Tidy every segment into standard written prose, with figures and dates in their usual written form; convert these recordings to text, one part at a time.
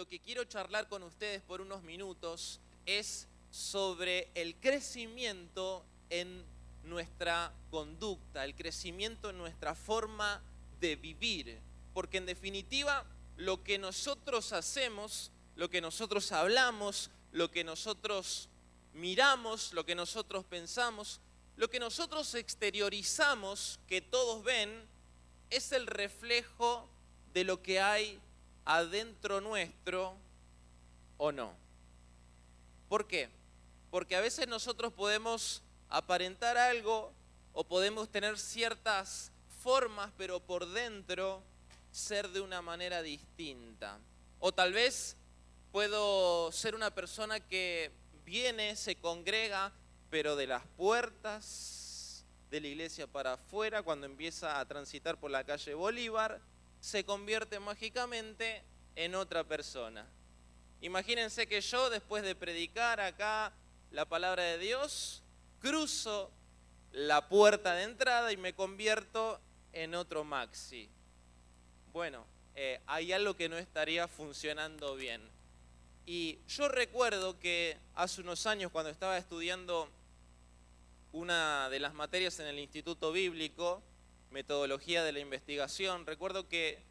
lo que quiero charlar con ustedes por unos minutos es sobre el crecimiento en nuestra conducta, el crecimiento en nuestra forma de vivir. Porque en definitiva, lo que nosotros hacemos, lo que nosotros hablamos, lo que nosotros miramos, lo que nosotros pensamos, lo que nosotros exteriorizamos, que todos ven, es el reflejo de lo que hay adentro nuestro o no. ¿Por qué? Porque a veces nosotros podemos aparentar algo o podemos tener ciertas formas, pero por dentro ser de una manera distinta. O tal vez puedo ser una persona que viene, se congrega, pero de las puertas de la iglesia para afuera, cuando empieza a transitar por la calle Bolívar, se convierte mágicamente en otra persona. Imagínense que yo, después de predicar acá la palabra de Dios, cruzo la puerta de entrada y me convierto en otro Maxi. Bueno, hay algo que no estaría funcionando bien. Y yo recuerdo que hace unos años, cuando estaba estudiando una de las materias en el Instituto Bíblico, metodología de la investigación, recuerdo que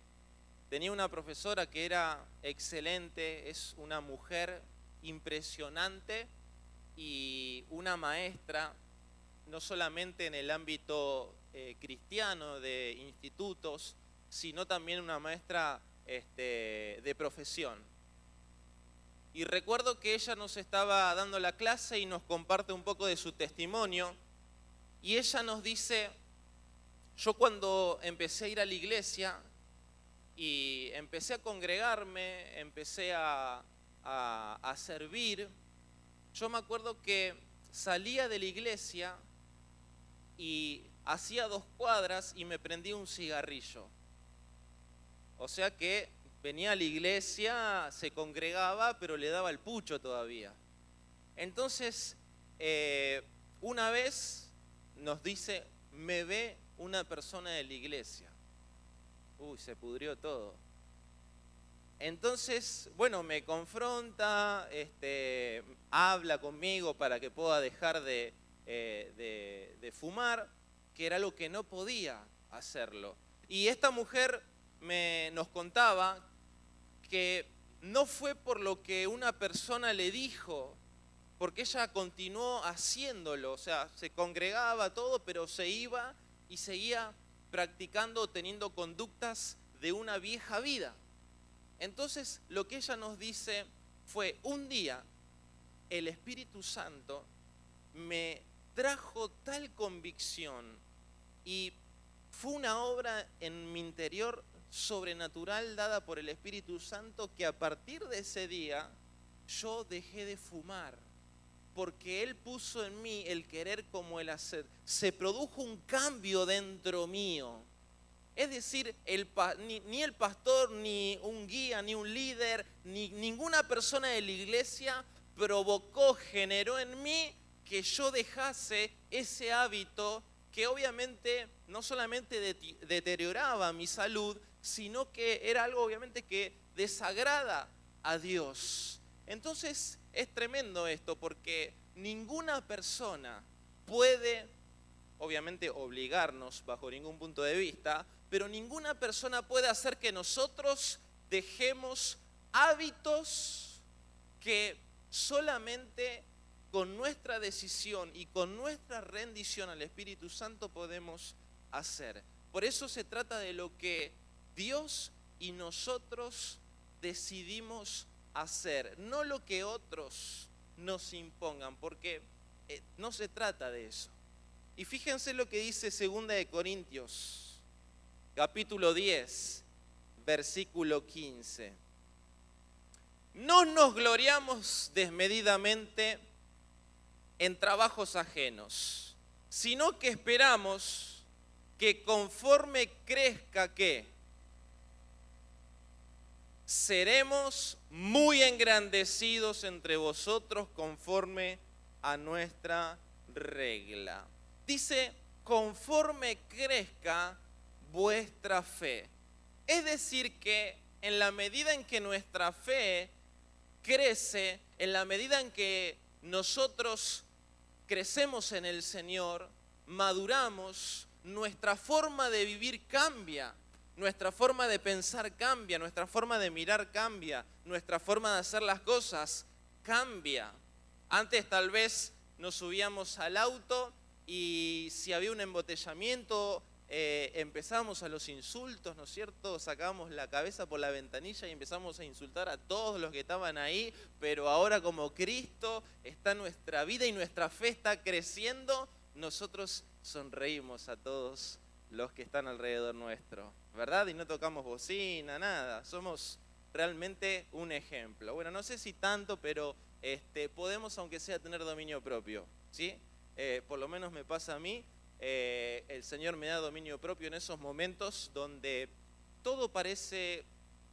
tenía una profesora que era excelente, es una mujer impresionante y una maestra, no solamente en el ámbito cristiano de institutos, sino también una maestra de profesión. Y recuerdo que ella nos estaba dando la clase y nos comparte un poco de su testimonio. Y ella nos dice, yo cuando empecé a ir a la iglesia y empecé a congregarme, empecé a servir, yo me acuerdo que salía de la iglesia y hacía 2 cuadras y me prendía un cigarrillo. O sea que venía a la iglesia, se congregaba, pero le daba el pucho todavía. Entonces, una vez nos dice, me ve una persona de la iglesia. Uy, se pudrió todo. Entonces, bueno, me confronta, habla conmigo para que pueda dejar de fumar, que era lo que no podía hacerlo. Y esta mujer nos contaba que no fue por lo que una persona le dijo, porque ella continuó haciéndolo, o sea, se congregaba todo, pero se iba y seguía practicando, teniendo conductas de una vieja vida. Entonces, lo que ella nos dice fue, un día el Espíritu Santo me trajo tal convicción y fue una obra en mi interior sobrenatural dada por el Espíritu Santo que a partir de ese día yo dejé de fumar, porque Él puso en mí el querer como el hacer. Se produjo un cambio dentro mío. Es decir, ni el pastor, ni un guía, ni un líder, ni ninguna persona de la iglesia provocó, generó en mí que yo dejase ese hábito que obviamente no solamente deterioraba mi salud, sino que era algo obviamente que desagrada a Dios. Entonces es tremendo esto, porque ninguna persona puede, obviamente, obligarnos bajo ningún punto de vista, pero ninguna persona puede hacer que nosotros dejemos hábitos que solamente con nuestra decisión y con nuestra rendición al Espíritu Santo podemos hacer. Por eso se trata de lo que Dios y nosotros decidimos hacer, no lo que otros nos impongan, porque no se trata de eso. Y fíjense lo que dice 2 de Corintios, capítulo 10, versículo 15. No nos gloriamos desmedidamente en trabajos ajenos, sino que esperamos que conforme crezca, ¿qué? Seremos muy engrandecidos entre vosotros conforme a nuestra regla. Dice, conforme crezca vuestra fe. Es decir que en la medida en que nuestra fe crece, en la medida en que nosotros crecemos en el Señor, maduramos, nuestra forma de vivir cambia, nuestra forma de pensar cambia, nuestra forma de mirar cambia, nuestra forma de hacer las cosas cambia. Antes tal vez nos subíamos al auto y si había un embotellamiento, empezábamos a los insultos, ¿no es cierto? Sacábamos la cabeza por la ventanilla y empezamos a insultar a todos los que estaban ahí, pero ahora como Cristo está en nuestra vida y nuestra fe está creciendo, nosotros sonreímos a todos los que están alrededor nuestro, ¿verdad? Y no tocamos bocina, nada, somos realmente un ejemplo. Bueno, no sé si tanto, pero podemos, aunque sea, tener dominio propio, ¿sí? Por lo menos me pasa a mí. El Señor me da dominio propio en esos momentos donde todo parece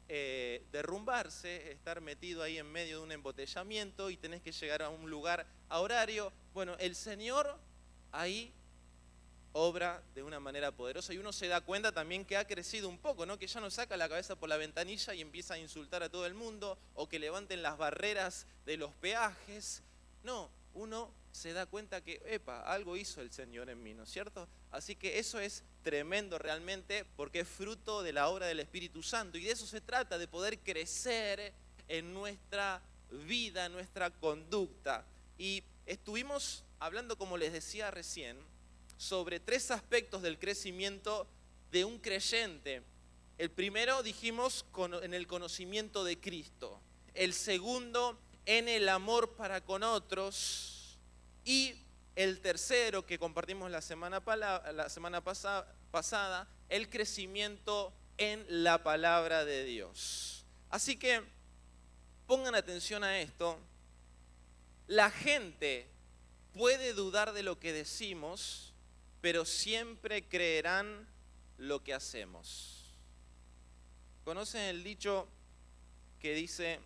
derrumbarse, estar metido ahí en medio de un embotellamiento y tenés que llegar a un lugar a horario. Bueno, el Señor ahí obra de una manera poderosa y uno se da cuenta también que ha crecido un poco, ¿no? Que ya no saca la cabeza por la ventanilla y empieza a insultar a todo el mundo o que levanten las barreras de los peajes. No, uno se da cuenta que, algo hizo el Señor en mí, ¿no es cierto? Así que eso es tremendo realmente porque es fruto de la obra del Espíritu Santo y de eso se trata, de poder crecer en nuestra vida, en nuestra conducta. Y estuvimos hablando, como les decía recién, sobre 3 aspectos del crecimiento de un creyente. El primero, dijimos, en el conocimiento de Cristo. El segundo, en el amor para con otros. Y el tercero, que compartimos la semana pasada, el crecimiento en la palabra de Dios. Así que pongan atención a esto. La gente puede dudar de lo que decimos, pero siempre creerán lo que hacemos. ¿Conocen el dicho que dice,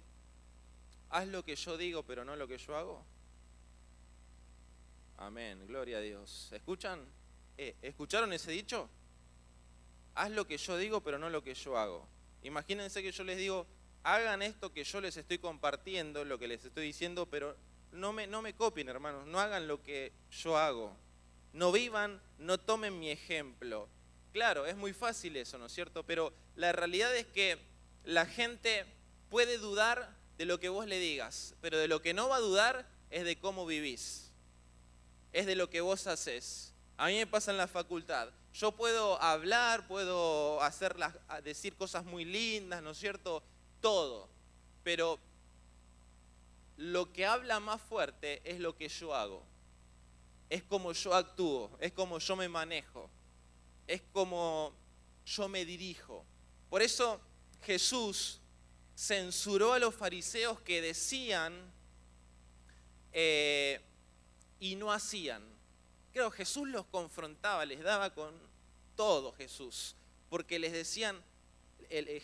haz lo que yo digo, pero no lo que yo hago? Amén, gloria a Dios. ¿Escuchan? ¿Escucharon ese dicho? Haz lo que yo digo, pero no lo que yo hago. Imagínense que yo les digo, hagan esto que yo les estoy compartiendo, lo que les estoy diciendo, pero no me copien, hermanos, no hagan lo que yo hago. No vivan, no tomen mi ejemplo. Claro, es muy fácil eso, ¿no es cierto? Pero la realidad es que la gente puede dudar de lo que vos le digas, pero de lo que no va a dudar es de cómo vivís. Es de lo que vos haces. A mí me pasa en la facultad. Yo puedo hablar, puedo decir cosas muy lindas, ¿no es cierto? Todo. Pero lo que habla más fuerte es lo que yo hago. Es como yo actúo, es como yo me manejo, es como yo me dirijo. Por eso Jesús censuró a los fariseos que decían y no hacían. Claro, Jesús los confrontaba, les daba con todo Jesús, porque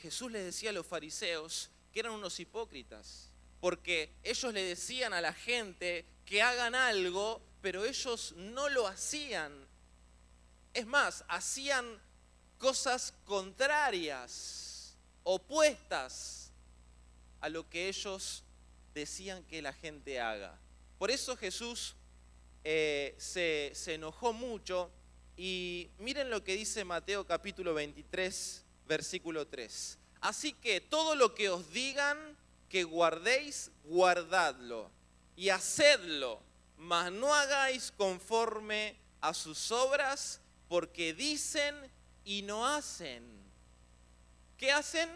Jesús les decía a los fariseos que eran unos hipócritas, porque ellos le decían a la gente que hagan algo, pero ellos no lo hacían. Es más, hacían cosas contrarias, opuestas a lo que ellos decían que la gente haga. Por eso Jesús se enojó mucho y miren lo que dice Mateo capítulo 23, versículo 3. Así que todo lo que os digan que guardéis, guardadlo y hacedlo, mas no hagáis conforme a sus obras, porque dicen y no hacen. ¿Qué hacen?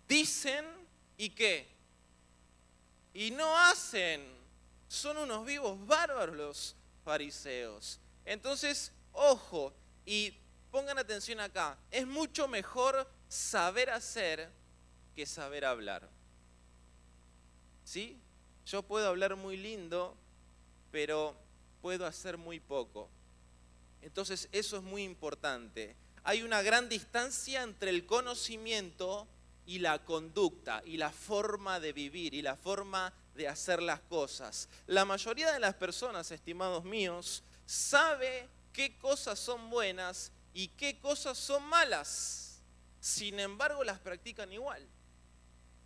Dicen y ¿qué? Y no hacen. Son unos vivos bárbaros los fariseos. Entonces, ojo, y pongan atención acá. Es mucho mejor saber hacer que saber hablar. ¿Sí? Yo puedo hablar muy lindo, pero puedo hacer muy poco. Entonces eso es muy importante. Hay una gran distancia entre el conocimiento y la conducta, y la forma de vivir, y la forma de hacer las cosas. La mayoría de las personas, estimados míos, sabe qué cosas son buenas y qué cosas son malas. sin embargo las practican igual,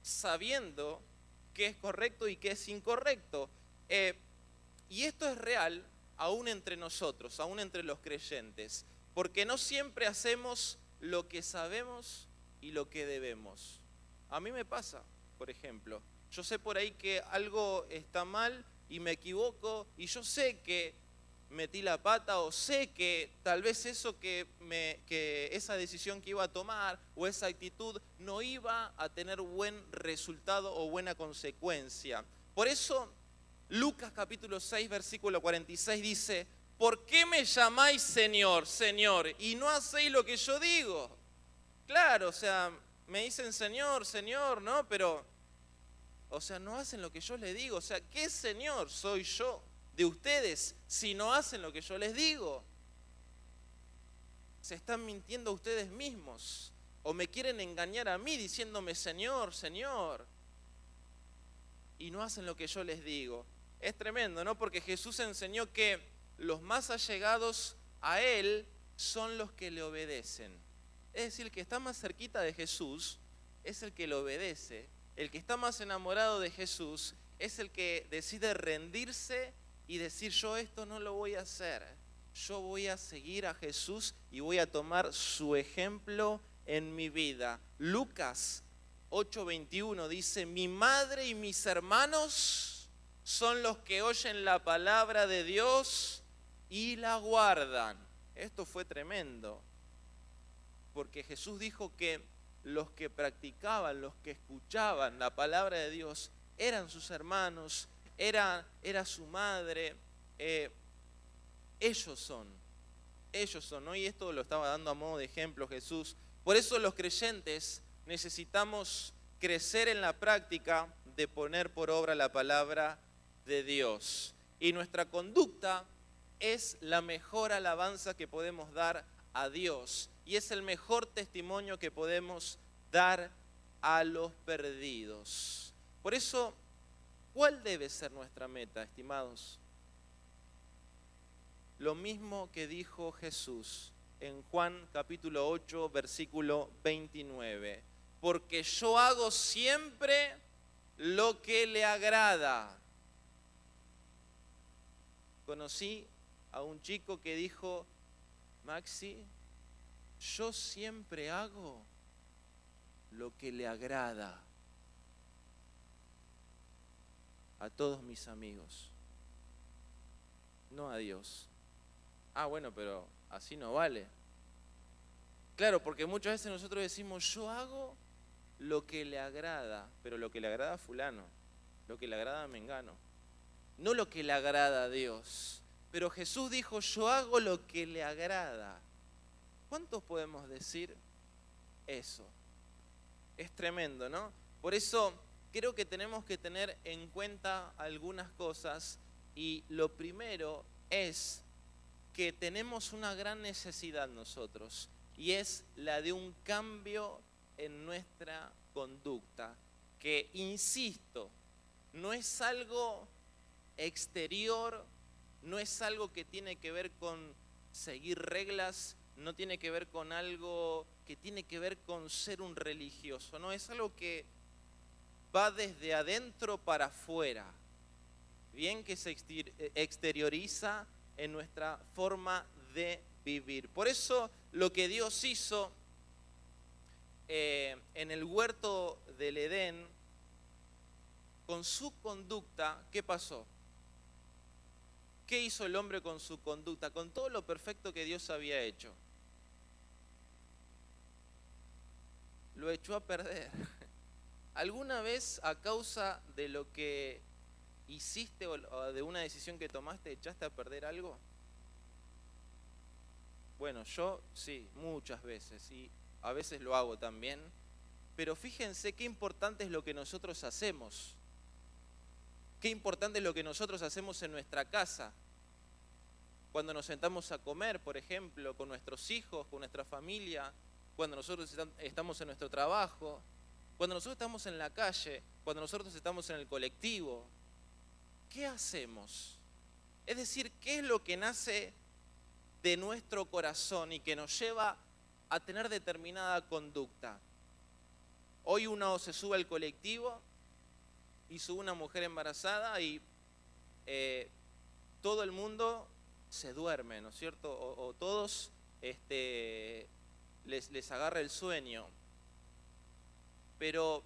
sabiendo qué es correcto y qué es incorrecto. Y esto es real aún entre nosotros, aún entre los creyentes, porque no siempre hacemos lo que sabemos y lo que debemos. A mí me pasa, por ejemplo, yo sé por ahí que algo está mal y me equivoco, y yo sé que metí la pata, o sé que tal vez eso que esa decisión que iba a tomar o esa actitud no iba a tener buen resultado o buena consecuencia. Por eso Lucas capítulo 6 versículo 46 dice: ¿por qué me llamáis Señor, Señor, y no hacéis lo que yo digo? Claro, o sea, me dicen Señor, Señor, ¿no? Pero, o sea, no hacen lo que yo les digo. O sea, ¿qué Señor soy yo de ustedes si no hacen lo que yo les digo? Se están mintiendo a ustedes mismos, o me quieren engañar a mí diciéndome Señor, Señor, y no hacen lo que yo les digo. Es tremendo, ¿no? Porque Jesús enseñó que los más allegados a Él son los que le obedecen. Es decir, el que está más cerquita de Jesús es el que le obedece. El que está más enamorado de Jesús es el que decide rendirse y decir: yo esto no lo voy a hacer. Yo voy a seguir a Jesús y voy a tomar su ejemplo en mi vida. Lucas 8:21 dice: mi madre y mis hermanos son los que oyen la palabra de Dios y la guardan. Esto fue tremendo, porque Jesús dijo que los que practicaban, los que escuchaban la palabra de Dios eran sus hermanos, era su madre, ellos son, ¿no? Y esto lo estaba dando a modo de ejemplo Jesús. Por eso los creyentes necesitamos crecer en la práctica de poner por obra la palabra de Dios. Y nuestra conducta es la mejor alabanza que podemos dar a Dios. Y es el mejor testimonio que podemos dar a los perdidos. Por eso, ¿cuál debe ser nuestra meta, estimados? Lo mismo que dijo Jesús en Juan capítulo 8, versículo 29. Porque yo hago siempre lo que le agrada. Conocí a un chico que dijo: Maxi, yo siempre hago lo que le agrada a todos mis amigos, no a Dios. Ah, bueno, pero así no vale. Claro, porque muchas veces nosotros decimos: yo hago lo que le agrada, pero lo que le agrada a fulano, lo que le agrada a mengano, no lo que le agrada a Dios. Pero Jesús dijo: yo hago lo que le agrada. ¿Cuántos podemos decir eso? Es tremendo, ¿no? Por eso creo que tenemos que tener en cuenta algunas cosas, y lo primero es que tenemos una gran necesidad nosotros, y es la de un cambio en nuestra conducta, que, insisto, no es algo exterior, no es algo que tiene que ver con seguir reglas, no tiene que ver con algo que tiene que ver con ser un religioso, no, es algo que va desde adentro para afuera, bien, que se exterioriza en nuestra forma de vivir. Por eso lo que Dios hizo en el huerto del Edén, con su conducta, ¿qué pasó? ¿Qué hizo el hombre con su conducta? Con todo lo perfecto que Dios había hecho. Lo echó a perder. ¿Alguna vez, a causa de lo que hiciste o de una decisión que tomaste, echaste a perder algo? Bueno, yo sí, muchas veces, y a veces lo hago también. Pero fíjense qué importante es lo que nosotros hacemos. Qué importante es lo que nosotros hacemos en nuestra casa. Cuando nos sentamos a comer, por ejemplo, con nuestros hijos, con nuestra familia, cuando nosotros estamos en nuestro trabajo, cuando nosotros estamos en la calle, cuando nosotros estamos en el colectivo. ¿Qué hacemos? Es decir, ¿qué es lo que nace de nuestro corazón y que nos lleva a tener determinada conducta. Hoy uno se sube al colectivo y sube una mujer embarazada y todo el mundo se duerme, ¿no es cierto? O todos les agarra el sueño. Pero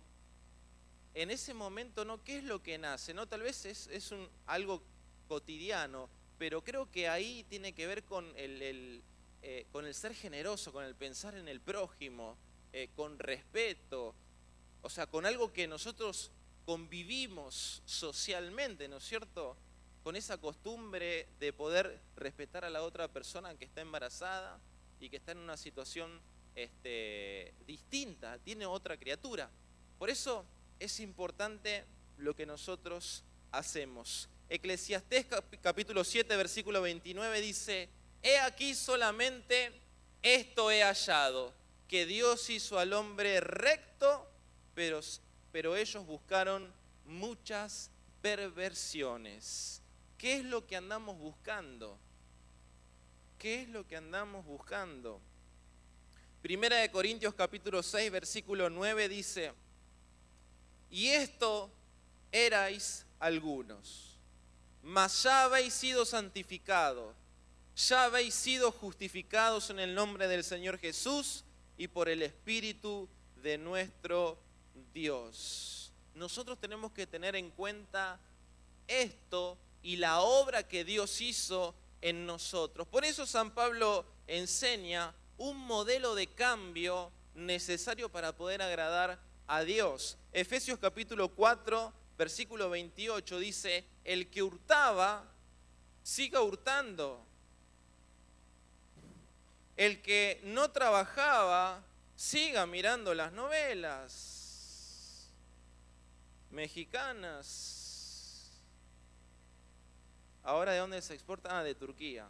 en ese momento, ¿no? ¿Qué es lo que nace? ¿No? Tal vez es algo cotidiano, pero creo que ahí tiene que ver con el ser generoso, con el pensar en el prójimo, con respeto, o sea, con algo que nosotros convivimos socialmente, ¿no es cierto? Con esa costumbre de poder respetar a la otra persona que está embarazada y que está en una situación distinta, tiene otra criatura. Por eso es importante lo que nosotros hacemos. Eclesiastés capítulo 7, versículo 29 dice: he aquí solamente esto he hallado, que Dios hizo al hombre recto, pero ellos buscaron muchas perversiones. ¿Qué es lo que andamos buscando? ¿Qué es lo que andamos buscando? Primera de Corintios capítulo 6, versículo 9 dice: y esto erais algunos, mas ya habéis sido santificados, ya habéis sido justificados en el nombre del Señor Jesús y por el Espíritu de nuestro Dios. Nosotros tenemos que tener en cuenta esto y la obra que Dios hizo en nosotros. Por eso San Pablo enseña un modelo de cambio necesario para poder agradar a Dios. Efesios capítulo 4, versículo 28 dice: el que hurtaba, siga hurtando. El que no trabajaba, siga mirando las novelas mexicanas. ¿Ahora de dónde se exporta? Ah, de Turquía.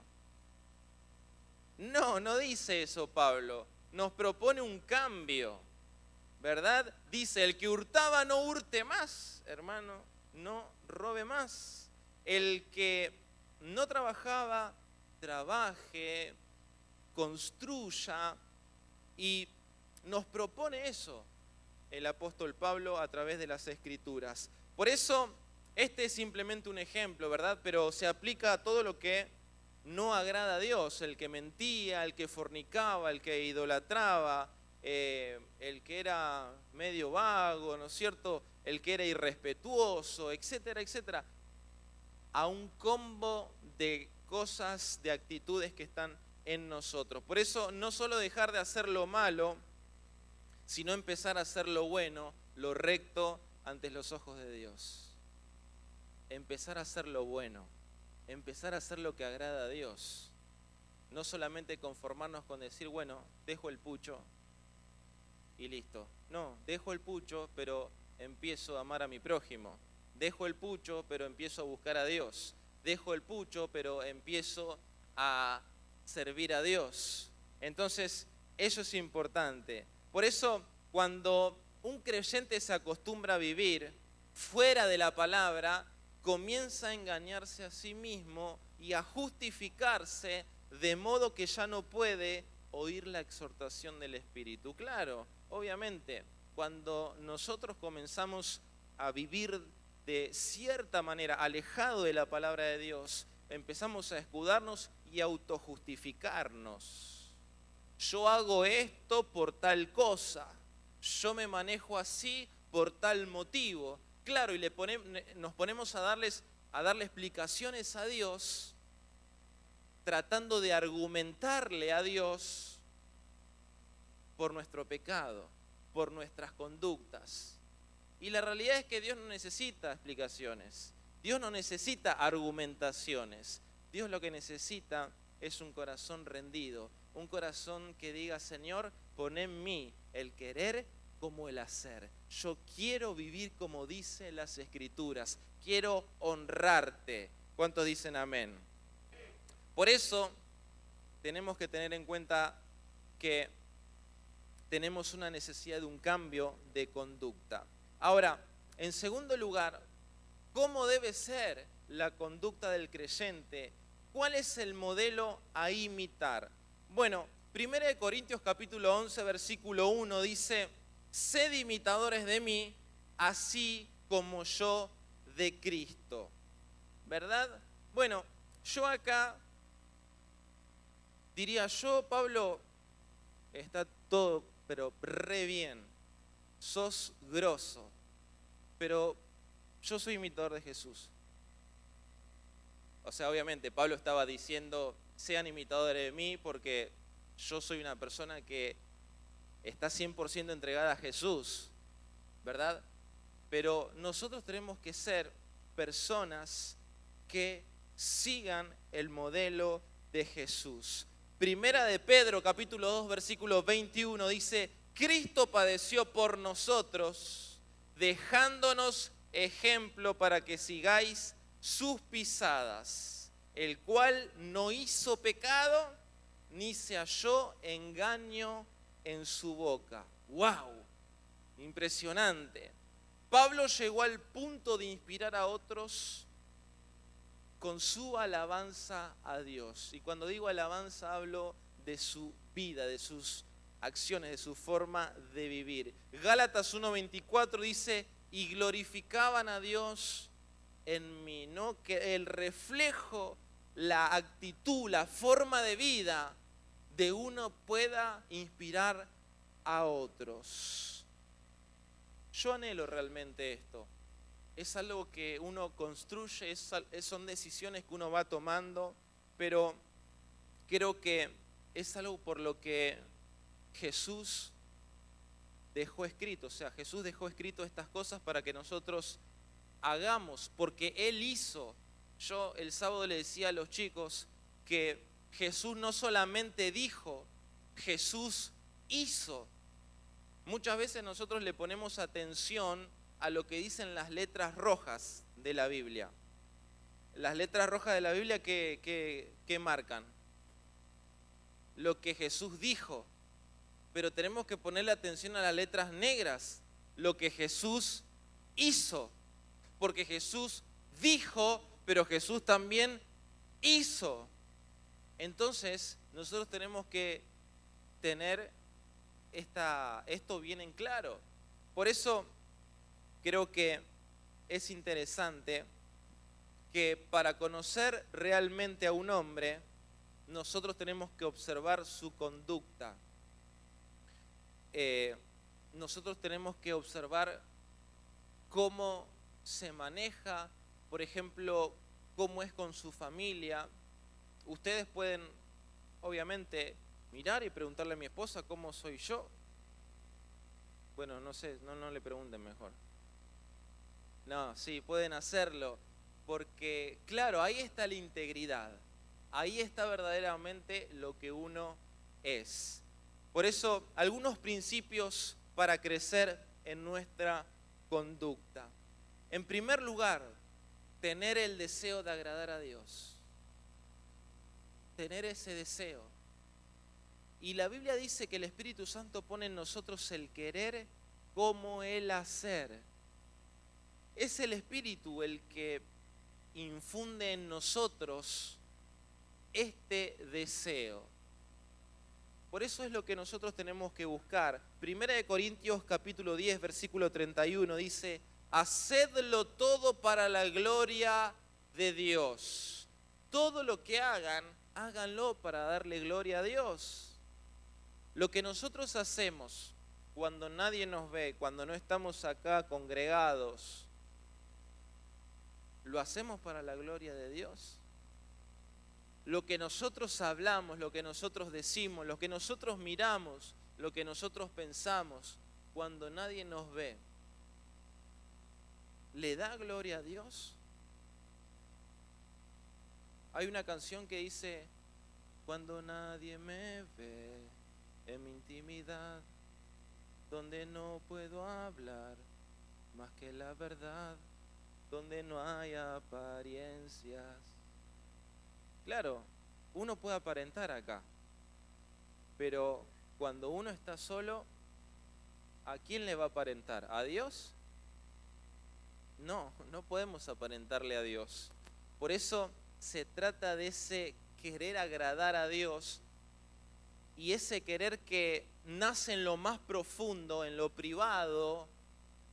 No dice eso Pablo. Nos propone un cambio, ¿verdad? Dice: el que hurtaba no hurte más, hermano, no robe más. El que no trabajaba, trabaje, construya, y nos propone eso el apóstol Pablo a través de las Escrituras. Por eso, este es simplemente un ejemplo, ¿verdad? Pero se aplica a todo lo que no agrada a Dios: el que mentía, el que fornicaba, el que idolatraba, el que era medio vago, ¿no es cierto?, el que era irrespetuoso, etcétera, etcétera. A un combo de cosas, de actitudes que están en nosotros. Por eso, no solo dejar de hacer lo malo, sino empezar a hacer lo bueno, lo recto ante los ojos de Dios. Empezar a hacer lo bueno, empezar a hacer lo que agrada a Dios. No solamente conformarnos con decir: bueno, dejo el pucho y listo. No, dejo el pucho, pero empiezo a amar a mi prójimo. Dejo el pucho, pero empiezo a buscar a Dios. Dejo el pucho, pero empiezo a servir a Dios. Entonces, eso es importante. Por eso, cuando un creyente se acostumbra a vivir fuera de la palabra, comienza a engañarse a sí mismo y a justificarse, de modo que ya no puede oír la exhortación del Espíritu. Claro, obviamente, cuando nosotros comenzamos a vivir de cierta manera alejado de la palabra de Dios, empezamos a escudarnos y a autojustificarnos. Yo hago esto por tal cosa, yo me manejo así por tal motivo. Claro, y nos ponemos a darle explicaciones a Dios, tratando de argumentarle a Dios por nuestro pecado, por nuestras conductas. Y la realidad es que Dios no necesita explicaciones, Dios no necesita argumentaciones. Dios lo que necesita es un corazón rendido, un corazón que diga: Señor, pon en mí el querer como el hacer. Yo quiero vivir como dice las Escrituras, quiero honrarte. ¿Cuántos dicen amén? Por eso tenemos que tener en cuenta que tenemos una necesidad de un cambio de conducta. Ahora, en segundo lugar, ¿cómo debe ser la conducta del creyente? ¿Cuál es el modelo a imitar? Bueno, Primera de Corintios capítulo 11, versículo 1 dice, sed imitadores de mí, así como yo de Cristo. ¿Verdad? Bueno, yo acá diría yo, Pablo, está todo, pero re bien. Sos grosso, pero yo soy imitador de Jesús. O sea, obviamente, Pablo estaba diciendo, sean imitadores de mí, porque yo soy una persona que está 100% entregada a Jesús, ¿verdad? Pero nosotros tenemos que ser personas que sigan el modelo de Jesús. Primera de Pedro, capítulo 2, versículo 21, dice, Cristo padeció por nosotros, dejándonos ejemplo para que sigáis sus pisadas, el cual no hizo pecado, ni se halló engaño en su boca. ¡Wow! Impresionante. Pablo llegó al punto de inspirar a otros con su alabanza a Dios. Y cuando digo alabanza hablo de su vida, de sus acciones, de su forma de vivir. Gálatas 1:24 dice, y glorificaban a Dios en mí, ¿no? Que el reflejo, la actitud, la forma de vida de uno pueda inspirar a otros. Yo anhelo realmente esto. Es algo que uno construye, son decisiones que uno va tomando, pero creo que es algo por lo que Jesús dejó escrito. O sea, Jesús dejó escrito estas cosas para que nosotros hagamos, porque Él hizo. Yo el sábado le decía a los chicos que Jesús no solamente dijo, Jesús hizo. Muchas veces nosotros le ponemos atención a lo que dicen las letras rojas de la Biblia. Las letras rojas de la Biblia que marcan lo que Jesús dijo, pero tenemos que ponerle atención a las letras negras, lo que Jesús hizo, porque Jesús dijo, pero Jesús también hizo. Entonces nosotros tenemos que tener esto bien en claro. Por eso creo que es interesante que para conocer realmente a un hombre, nosotros tenemos que observar su conducta. Nosotros tenemos que observar cómo se maneja, por ejemplo, cómo es con su familia. Ustedes pueden, obviamente, mirar y preguntarle a mi esposa cómo soy yo. Bueno, no sé, no le pregunten mejor. No, sí, pueden hacerlo, porque claro, ahí está la integridad, ahí está verdaderamente lo que uno es. Por eso, algunos principios para crecer en nuestra conducta. En primer lugar, tener el deseo de agradar a Dios. Tener ese deseo. Y la Biblia dice que el Espíritu Santo pone en nosotros el querer como el hacer. Es el Espíritu el que infunde en nosotros este deseo. Por eso es lo que nosotros tenemos que buscar. Primera de Corintios capítulo 10, versículo 31 dice, hacedlo todo para la gloria de Dios. Todo lo que hagan, háganlo para darle gloria a Dios. Lo que nosotros hacemos cuando nadie nos ve, cuando no estamos acá congregados, ¿lo hacemos para la gloria de Dios? Lo que nosotros hablamos, lo que nosotros decimos, lo que nosotros miramos, lo que nosotros pensamos, cuando nadie nos ve, ¿le da gloria a Dios? Hay una canción que dice, cuando nadie me ve en mi intimidad, donde no puedo hablar más que la verdad, donde no hay apariencias. Claro, uno puede aparentar acá, pero cuando uno está solo, ¿a quién le va a aparentar? ¿A Dios? No podemos aparentarle a Dios. Por eso se trata de ese querer agradar a Dios y ese querer que nace en lo más profundo, en lo privado,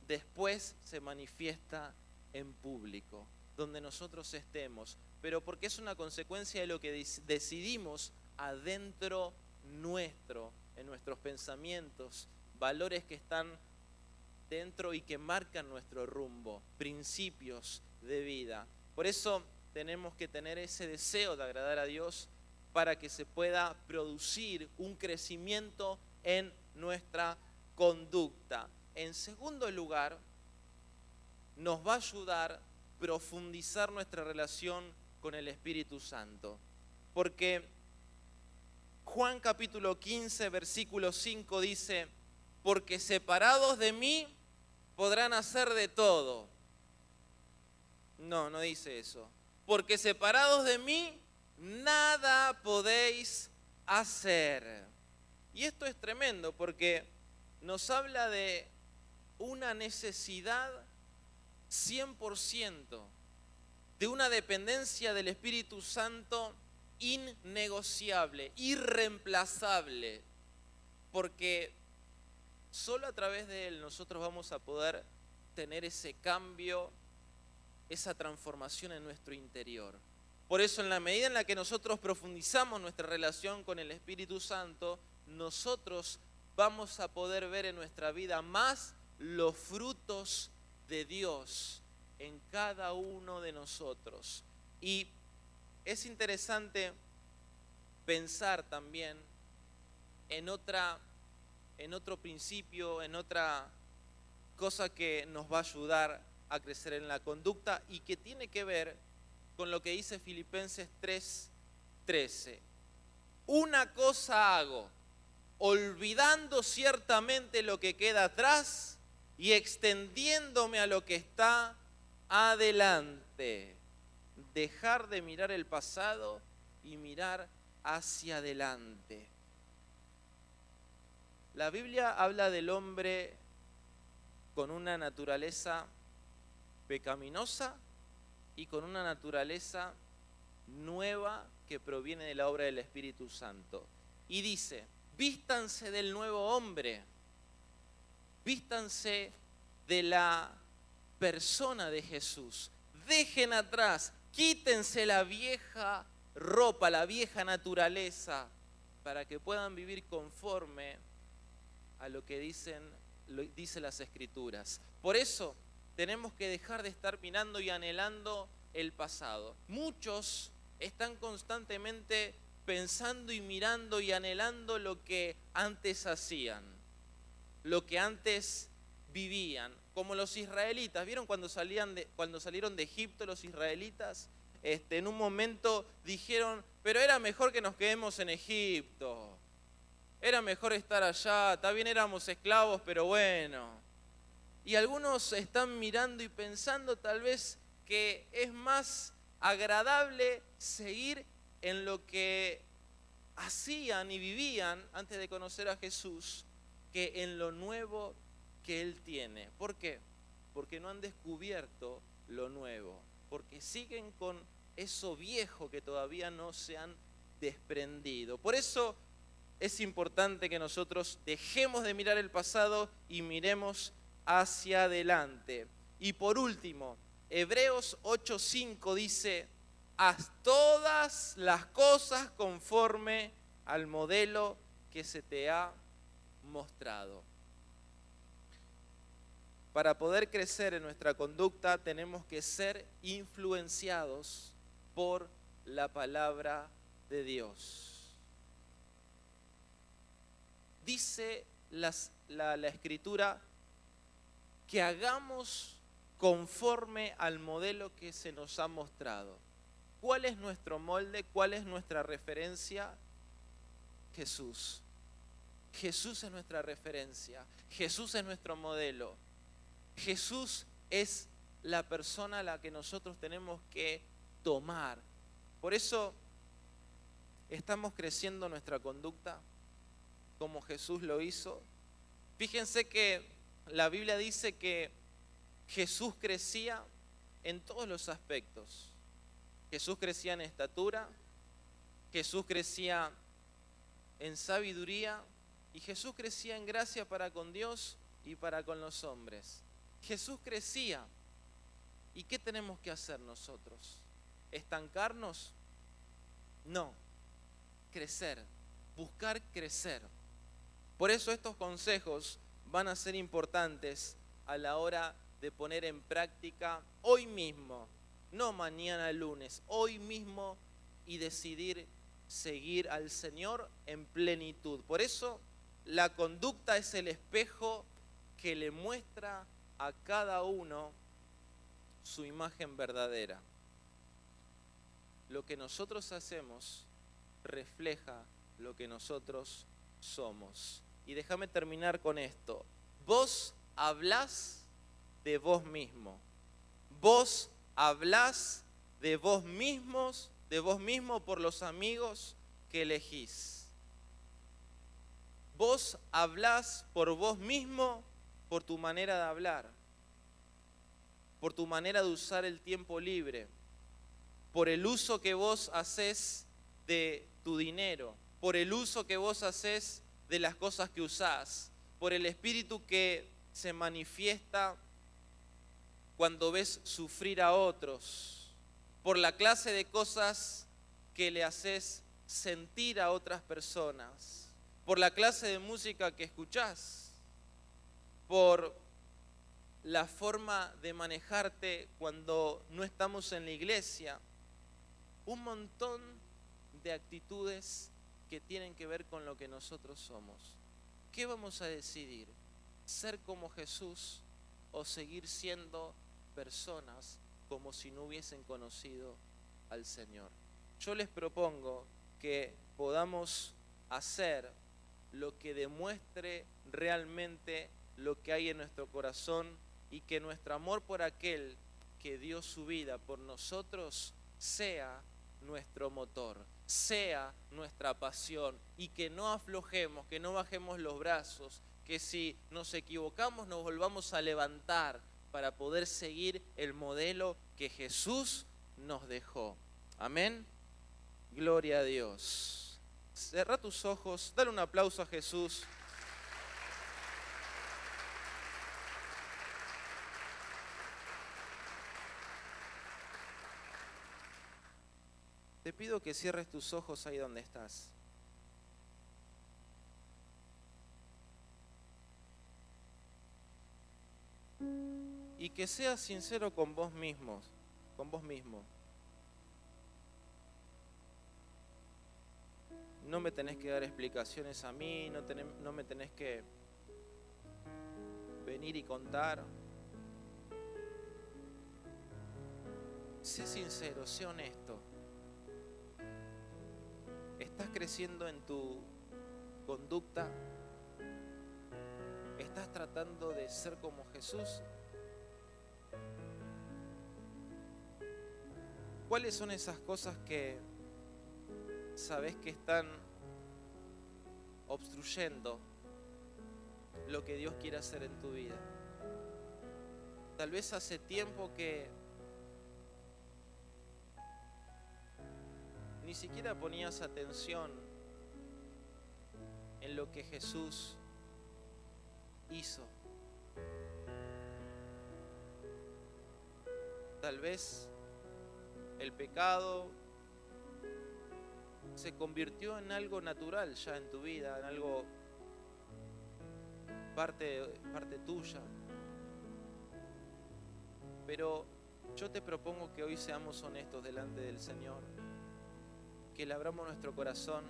después se manifiesta en público, donde nosotros estemos, pero porque es una consecuencia de lo que decidimos adentro nuestro, en nuestros pensamientos, valores que están dentro y que marcan nuestro rumbo, principios de vida. Por eso tenemos que tener ese deseo de agradar a Dios para que se pueda producir un crecimiento en nuestra conducta. En segundo lugar, nos va a ayudar a profundizar nuestra relación con el Espíritu Santo. Porque Juan capítulo 15, versículo 5 dice, porque separados de mí podrán hacer de todo. No dice eso. Porque separados de mí nada podéis hacer. Y esto es tremendo porque nos habla de una necesidad 100%, de una dependencia del Espíritu Santo innegociable, irreemplazable, porque solo a través de Él nosotros vamos a poder tener ese cambio, esa transformación en nuestro interior. Por eso, en la medida en la que nosotros profundizamos nuestra relación con el Espíritu Santo, nosotros vamos a poder ver en nuestra vida más los frutos de Dios en cada uno de nosotros. Y es interesante pensar también en otro principio, en otra cosa que nos va a ayudar a crecer en la conducta y que tiene que ver con lo que dice Filipenses 3:13. Una cosa hago, olvidando ciertamente lo que queda atrás y extendiéndome a lo que está adelante. Dejar de mirar el pasado y mirar hacia adelante. La Biblia habla del hombre con una naturaleza pecaminosa y con una naturaleza nueva que proviene de la obra del Espíritu Santo. Y dice, vístanse del nuevo hombre, vístanse de la persona de Jesús, dejen atrás, quítense la vieja ropa, la vieja naturaleza, para que puedan vivir conforme a lo que dicen las Escrituras. Por eso tenemos que dejar de estar mirando y anhelando el pasado. Muchos están constantemente pensando y mirando y anhelando lo que antes hacían, lo que antes vivían, como los israelitas. ¿Vieron cuando salieron de Egipto los israelitas? En un momento dijeron, pero era mejor que nos quedemos en Egipto, era mejor estar allá, también éramos esclavos, pero bueno. Y algunos están mirando y pensando tal vez que es más agradable seguir en lo que hacían y vivían antes de conocer a Jesús que en lo nuevo que Él tiene. ¿Por qué? Porque no han descubierto lo nuevo, porque siguen con eso viejo que todavía no se han desprendido. Por eso es importante que nosotros dejemos de mirar el pasado y miremos hacia adelante. Y por último, Hebreos 8:5 dice, haz todas las cosas conforme al modelo que se te ha mostrado. Para poder crecer en nuestra conducta tenemos que ser influenciados por la palabra de Dios. Dice la Escritura que hagamos conforme al modelo que se nos ha mostrado. ¿Cuál es nuestro molde? ¿Cuál es nuestra referencia? Jesús. Jesús es nuestra referencia. Jesús es nuestro modelo. Jesús es la persona a la que nosotros tenemos que tomar. Por eso estamos creciendo nuestra conducta como Jesús lo hizo. Fíjense que la Biblia dice que Jesús crecía en todos los aspectos. Jesús crecía en estatura, Jesús crecía en sabiduría y Jesús crecía en gracia para con Dios y para con los hombres. Jesús crecía. ¿Y qué tenemos que hacer nosotros? ¿Estancarnos? No, crecer, buscar crecer. Por eso estos consejos van a ser importantes a la hora de poner en práctica hoy mismo, no mañana lunes, hoy mismo, y decidir seguir al Señor en plenitud. Por eso la conducta es el espejo que le muestra a cada uno su imagen verdadera. Lo que nosotros hacemos refleja lo que nosotros somos. Y déjame terminar con esto. Vos hablás de vos mismo. Vos hablás de vos mismos, de vos mismo por los amigos que elegís. Vos hablás por vos mismo, por tu manera de hablar, por tu manera de usar el tiempo libre, por el uso que vos hacés de tu dinero, por el uso que vos hacés de las cosas que usás, por el espíritu que se manifiesta cuando ves sufrir a otros, por la clase de cosas que le haces sentir a otras personas, por la clase de música que escuchás, por la forma de manejarte cuando no estamos en la iglesia. Un montón de actitudes que tienen que ver con lo que nosotros somos. ¿Qué vamos a decidir? ¿Ser como Jesús o seguir siendo personas como si no hubiesen conocido al Señor? Yo les propongo que podamos hacer lo que demuestre realmente lo que hay en nuestro corazón y que nuestro amor por aquel que dio su vida por nosotros sea nuestro motor, sea nuestra pasión, y que no aflojemos, que no bajemos los brazos, que si nos equivocamos nos volvamos a levantar para poder seguir el modelo que Jesús nos dejó. Amén. Gloria a Dios. Cerrá tus ojos, dale un aplauso a Jesús. Te pido que cierres tus ojos ahí donde estás. Y que seas sincero con vos mismo, con vos mismo. No me tenés que dar explicaciones a mí, no me tenés que venir y contar. Sé sincero, sé honesto. ¿Estás creciendo en tu conducta? ¿Estás tratando de ser como Jesús? ¿Cuáles son esas cosas que sabes que están obstruyendo lo que Dios quiere hacer en tu vida? Tal vez hace tiempo que ni siquiera ponías atención en lo que Jesús hizo. Tal vez el pecado se convirtió en algo natural ya en tu vida, en algo parte tuya. Pero yo te propongo que hoy seamos honestos delante del Señor, que le abramos nuestro corazón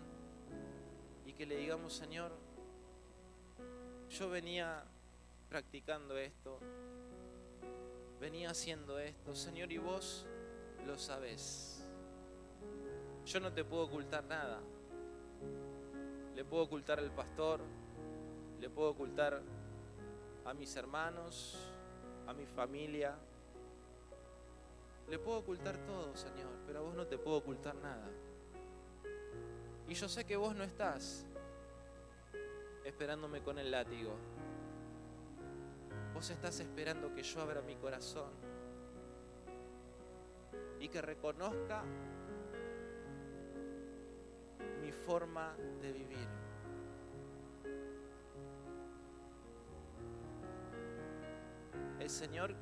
y que le digamos: Señor, yo venía practicando esto, venía haciendo esto, Señor, y vos lo sabés. Yo no te puedo ocultar nada. Le puedo ocultar al pastor, le puedo ocultar a mis hermanos, a mi familia, le puedo ocultar todo, Señor, pero a vos no te puedo ocultar nada. Y yo sé que vos no estás esperándome con el látigo. Vos estás esperando que yo abra mi corazón y que reconozca mi forma de vivir. el Señor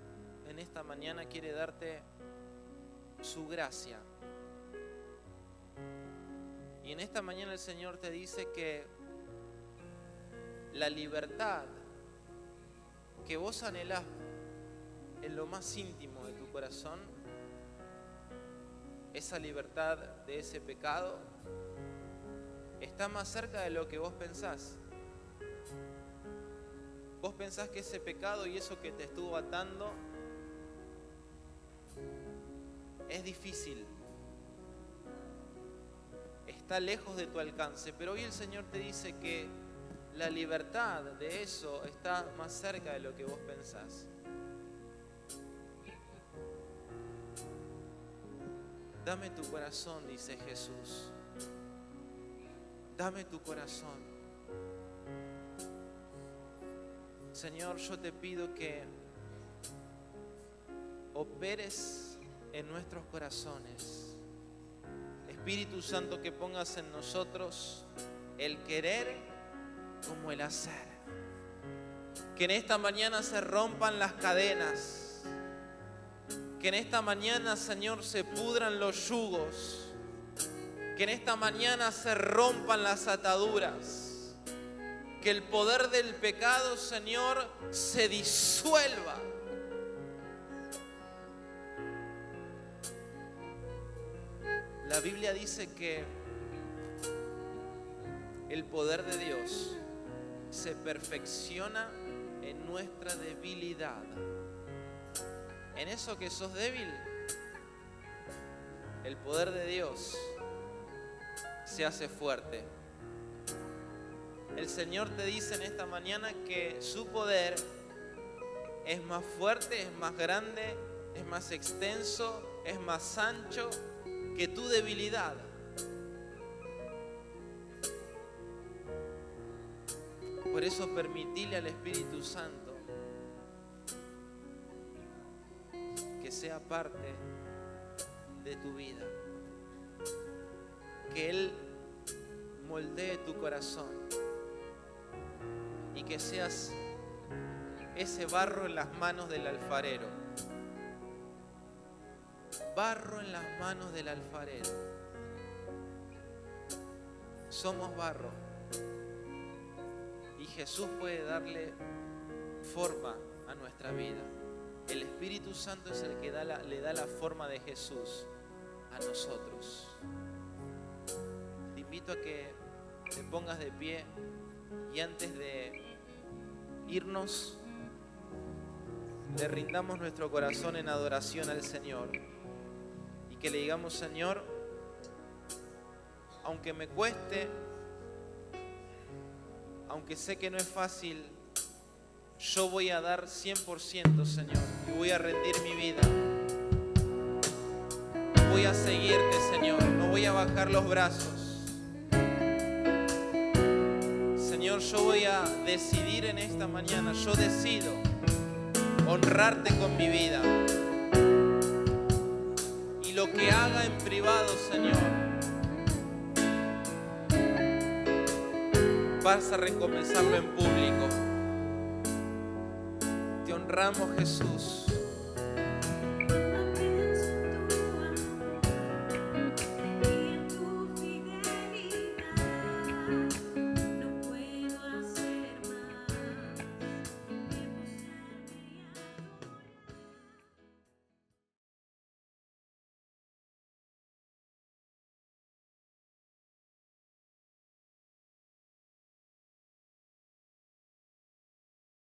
en esta mañana quiere darte su gracia. Y en esta mañana el Señor te dice que la libertad que vos anhelás en lo más íntimo de tu corazón, esa libertad de ese pecado, está más cerca de lo que vos pensás. Vos pensás que ese pecado y eso que te estuvo atando es difícil, está lejos de tu alcance, pero hoy el Señor te dice que la libertad de eso está más cerca de lo que vos pensás. Dame tu corazón, dice Jesús. Dame tu corazón. Señor, yo te pido que operes en nuestros corazones. Espíritu Santo, que pongas en nosotros el querer como el hacer. Que en esta mañana se rompan las cadenas. Que en esta mañana, Señor, se pudran los yugos. Que en esta mañana se rompan las ataduras. Que el poder del pecado, Señor, se disuelva. La Biblia dice que el poder de Dios se perfecciona en nuestra debilidad. En eso que sos débil, el poder de Dios se hace fuerte. El Señor te dice en esta mañana que su poder es más fuerte, es más grande, es más extenso, es más ancho que tu debilidad. Por eso permitile al Espíritu Santo que sea parte de tu vida. Que Él moldee tu corazón y que seas ese barro en las manos del alfarero. Barro en las manos del alfarero. Somos barro y Jesús puede darle forma a nuestra vida. El Espíritu Santo es el que le da la forma de Jesús a nosotros. Te invito a que te pongas de pie y antes de irnos, le rindamos nuestro corazón en adoración al Señor y que le digamos: Señor, aunque me cueste, aunque sé que no es fácil, yo voy a dar 100%, Señor, y voy a rendir mi vida. Voy a seguirte, Señor, no voy a bajar los brazos. Señor, yo voy a decidir en esta mañana, yo decido honrarte con mi vida. Y lo que haga en privado, Señor, vas a recompensarlo en público. Te honramos, Jesús.